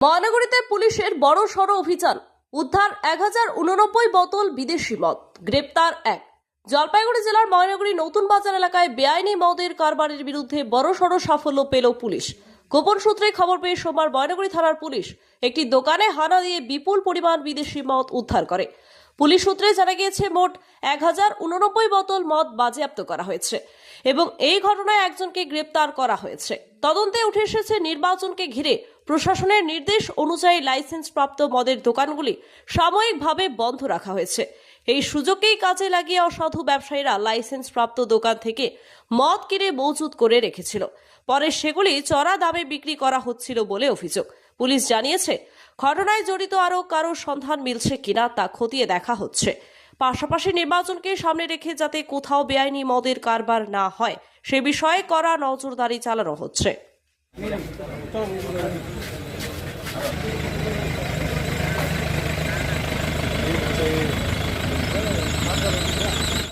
মহানগরীতে পুলিশের বড় সড় অভিযান, উদ্ধার 1089 বোতল বিদেশি মদ, গ্রেপ্তার এক। জলপাইগুড়ি জেলার ময়নাগুড়ি নতুন বাজার এলাকায় বেআইনি মদের কারবারের বিরুদ্ধে বড় সড় সাফল্য পেল পুলিশ। গোপন সূত্রে খবর পেয়ে সোমবার ময়নাগুড়ি থানার পুলিশ একটি দোকানে হানা দিয়ে বিপুল পরিমাণ বিদেশি মদ উদ্ধার করে। পুলিশ সূত্রে জানা গিয়েছে মোট 1089 বোতল মদ বাজেয়াপ্ত করা হয়েছে এবং এই ঘটনায় একজনকে গ্রেপ্তার করা হয়েছে। তদন্তে উঠে এসেছে নির্বাচনকে ঘিরে প্রশাসনের নির্দেশ অনুযায়ী লাইসেন্সপ্রাপ্ত মদের দোকানগুলি সাময়িকভাবে বন্ধ রাখা হয়েছে। এই সুযোগকেই কাজে লাগিয়ে অসাধু ব্যবসায়ীরা লাইসেন্সপ্রাপ্ত দোকান থেকে মদ কিনে মজুত করে রেখেছিল, পরে সেগুলি চড়া দামে বিক্রি করা হচ্ছিল বলে অভিযোগ। পুলিশ জানিয়েছে ঘটনায় জড়িত আরও কারো সন্ধান মিলছে কিনা তা খতিয়ে দেখা হচ্ছে। পাশাপাশি নির্বাচনকে সামনে রেখে যাতে কোথাও বেআইনি মদের কারবার না হয় সে বিষয়ে কড়া নজরদারি চালানো হচ্ছে।